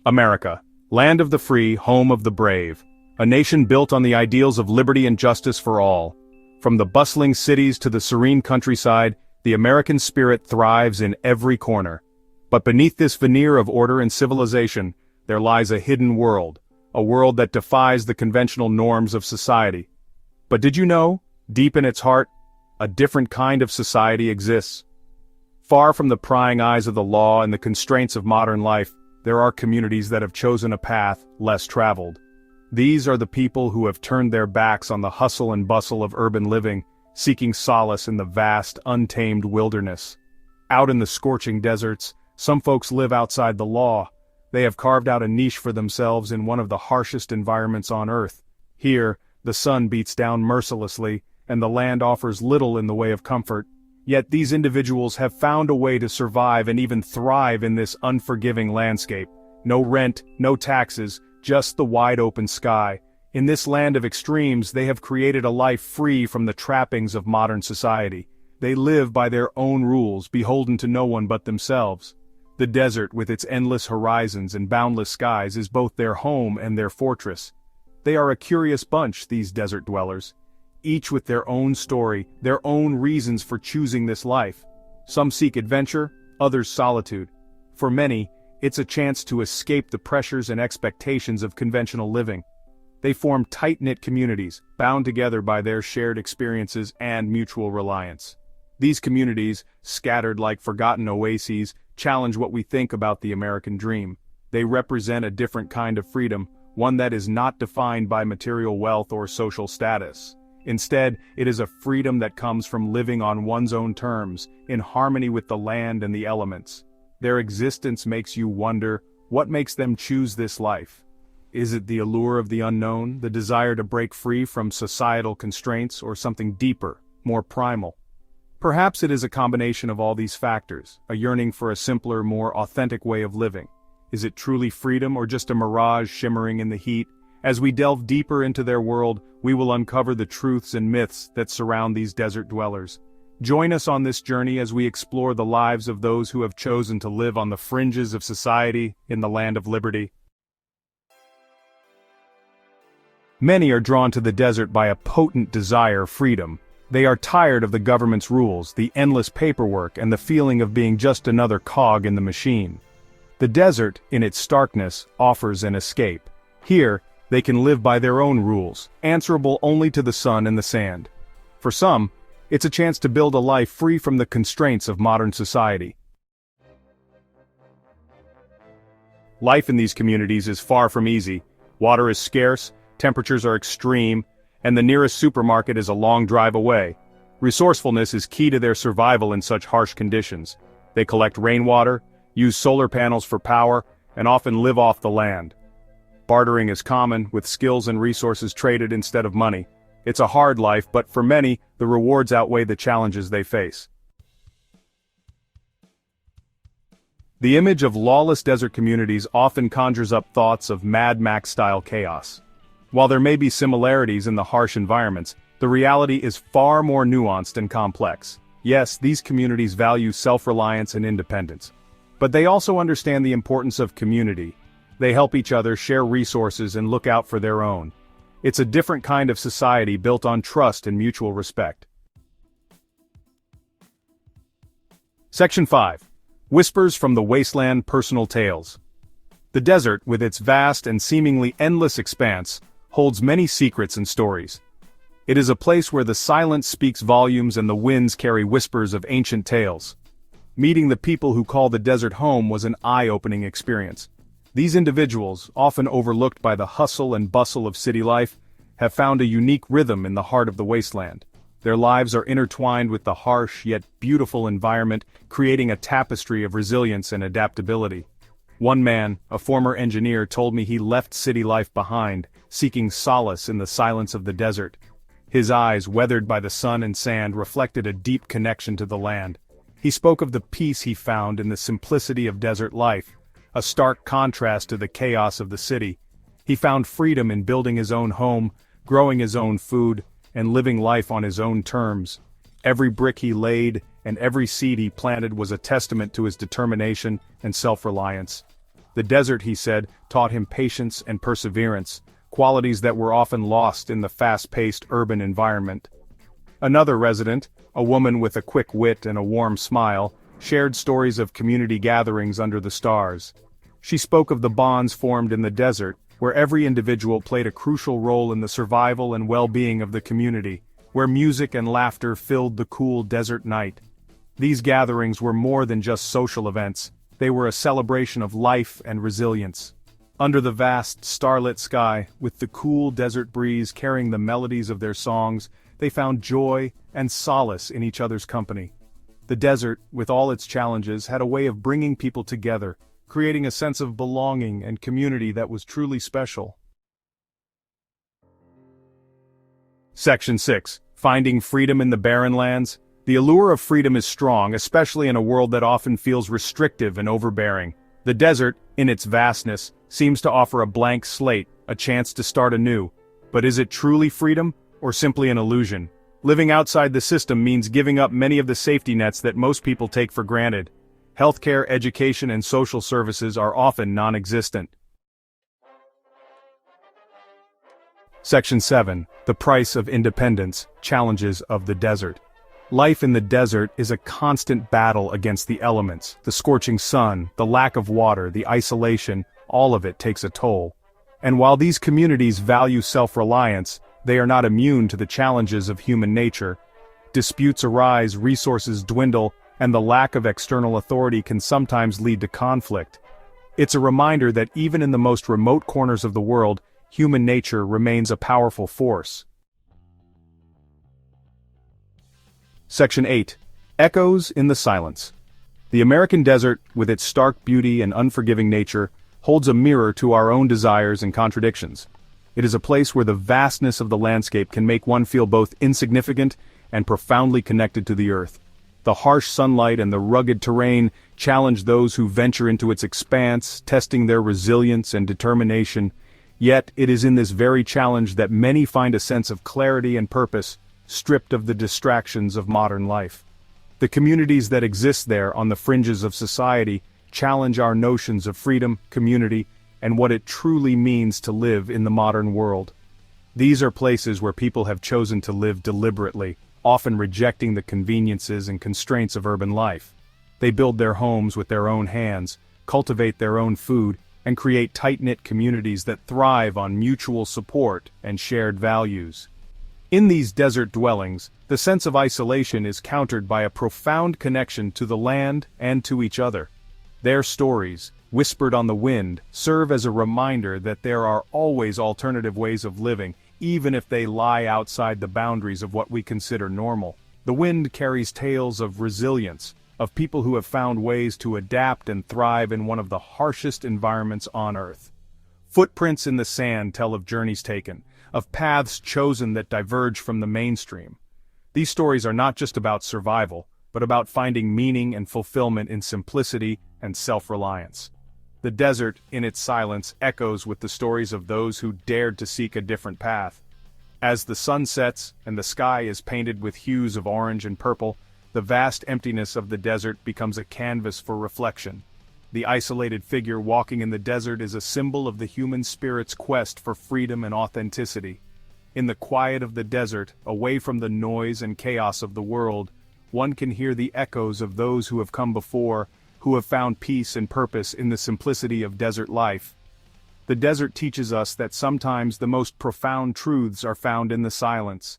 America, land of the free, home of the brave. A nation built on the ideals of liberty and justice for all. From the bustling cities to the serene countryside, the American spirit thrives in every corner. But beneath this veneer of order and civilization, there lies a hidden world, a world that defies the conventional norms of society. But did you know, deep in its heart, a different kind of society exists? Far from the prying eyes of the law and the constraints of modern life, there are communities that have chosen a path less traveled. These are the people who have turned their backs on the hustle and bustle of urban living, seeking solace in the vast, untamed wilderness. Out in the scorching deserts, some folks live outside the law. They have carved out a niche for themselves in one of the harshest environments on Earth. Here, the sun beats down mercilessly, and the land offers little in the way of comfort. Yet these individuals have found a way to survive and even thrive in this unforgiving landscape. No rent, no taxes, just the wide-open sky. In this land of extremes, they have created a life free from the trappings of modern society. They live by their own rules, beholden to no one but themselves. The desert, with its endless horizons and boundless skies, is both their home and their fortress. They are a curious bunch, these desert dwellers. Each with their own story, their own reasons for choosing this life. Some seek adventure, others solitude. For many, it's a chance to escape the pressures and expectations of conventional living. They form tight-knit communities, bound together by their shared experiences and mutual reliance. These communities, scattered like forgotten oases, challenge what we think about the American dream. They represent a different kind of freedom, one that is not defined by material wealth or social status. Instead, it is a freedom that comes from living on one's own terms, in harmony with the land and the elements. Their existence makes you wonder, what makes them choose this life? Is it the allure of the unknown, the desire to break free from societal constraints, or something deeper, more primal? Perhaps it is a combination of all these factors, a yearning for a simpler, more authentic way of living. Is it truly freedom or just a mirage shimmering in the heat? As we delve deeper into their world, we will uncover the truths and myths that surround these desert dwellers. Join us on this journey as we explore the lives of those who have chosen to live on the fringes of society in the land of liberty. Many are drawn to the desert by a potent desire for freedom. They are tired of the government's rules, the endless paperwork, and the feeling of being just another cog in the machine. The desert, in its starkness, offers an escape. Here, they can live by their own rules, answerable only to the sun and the sand. For some, it's a chance to build a life free from the constraints of modern society. Life in these communities is far from easy. Water is scarce, temperatures are extreme, and the nearest supermarket is a long drive away. Resourcefulness is key to their survival in such harsh conditions. They collect rainwater, use solar panels for power, and often live off the land. Bartering is common, with skills and resources traded instead of money. It's a hard life, but for many, the rewards outweigh the challenges they face. The image of lawless desert communities often conjures up thoughts of Mad Max-style chaos. While there may be similarities in the harsh environments, the reality is far more nuanced and complex. Yes, these communities value self-reliance and independence. But they also understand the importance of community. They help each other, share resources, and look out for their own. It's a different kind of society built on trust and mutual respect. Section 5. Whispers from the Wasteland Personal Tales. The desert, with its vast and seemingly endless expanse, holds many secrets and stories. It is a place where the silence speaks volumes and the winds carry whispers of ancient tales. Meeting the people who call the desert home was an eye-opening experience. These individuals, often overlooked by the hustle and bustle of city life, have found a unique rhythm in the heart of the wasteland. Their lives are intertwined with the harsh yet beautiful environment, creating a tapestry of resilience and adaptability. One man, a former engineer, told me he left city life behind, seeking solace in the silence of the desert. His eyes, weathered by the sun and sand, reflected a deep connection to the land. He spoke of the peace he found in the simplicity of desert life, a stark contrast to the chaos of the city. He found freedom in building his own home, growing his own food, and living life on his own terms. Every brick he laid and every seed he planted was a testament to his determination and self-reliance. The desert, he said, taught him patience and perseverance, qualities that were often lost in the fast-paced urban environment. Another resident, a woman with a quick wit and a warm smile, shared stories of community gatherings under the stars. She spoke of the bonds formed in the desert, where every individual played a crucial role in the survival and well-being of the community, where music and laughter filled the cool desert night. These gatherings were more than just social events, they were a celebration of life and resilience. Under the vast, starlit sky, with the cool desert breeze carrying the melodies of their songs, they found joy and solace in each other's company. The desert, with all its challenges, had a way of bringing people together, creating a sense of belonging and community that was truly special. Section 6. Finding freedom in the barren lands. The allure of freedom is strong, especially in a world that often feels restrictive and overbearing. The desert, in its vastness, seems to offer a blank slate, a chance to start anew. But is it truly freedom, or simply an illusion? Living outside the system means giving up many of the safety nets that most people take for granted. Healthcare, education, and social services are often non-existent. Section 7. The price of independence, challenges of the desert. Life in the desert is a constant battle against the elements, the scorching sun, the lack of water, the isolation, all of it takes a toll. And while these communities value self-reliance, they are not immune to the challenges of human nature. Disputes arise, resources dwindle, and the lack of external authority can sometimes lead to conflict. It's a reminder that even in the most remote corners of the world, human nature remains a powerful force. Section 8. Echoes in the silence. The American desert, with its stark beauty and unforgiving nature, holds a mirror to our own desires and contradictions. It is a place where the vastness of the landscape can make one feel both insignificant and profoundly connected to the earth. The harsh sunlight and the rugged terrain challenge those who venture into its expanse, testing their resilience and determination. Yet it is in this very challenge that many find a sense of clarity and purpose, stripped of the distractions of modern life. The communities that exist there on the fringes of society challenge our notions of freedom, community, and what it truly means to live in the modern world. These are places where people have chosen to live deliberately, often rejecting the conveniences and constraints of urban life. They build their homes with their own hands, cultivate their own food, and create tight-knit communities that thrive on mutual support and shared values. In these desert dwellings, the sense of isolation is countered by a profound connection to the land and to each other. Their stories, whispered on the wind, serve as a reminder that there are always alternative ways of living, even if they lie outside the boundaries of what we consider normal. The wind carries tales of resilience, of people who have found ways to adapt and thrive in one of the harshest environments on Earth. Footprints in the sand tell of journeys taken, of paths chosen that diverge from the mainstream. These stories are not just about survival, but about finding meaning and fulfillment in simplicity and self-reliance. The desert, in its silence, echoes with the stories of those who dared to seek a different path. As the sun sets and the sky is painted with hues of orange and purple, the vast emptiness of the desert becomes a canvas for reflection. The isolated figure walking in the desert is a symbol of the human spirit's quest for freedom and authenticity. In the quiet of the desert, away from the noise and chaos of the world, one can hear the echoes of those who have come before, who have found peace and purpose in the simplicity of desert life. The desert teaches us that sometimes the most profound truths are found in the silence.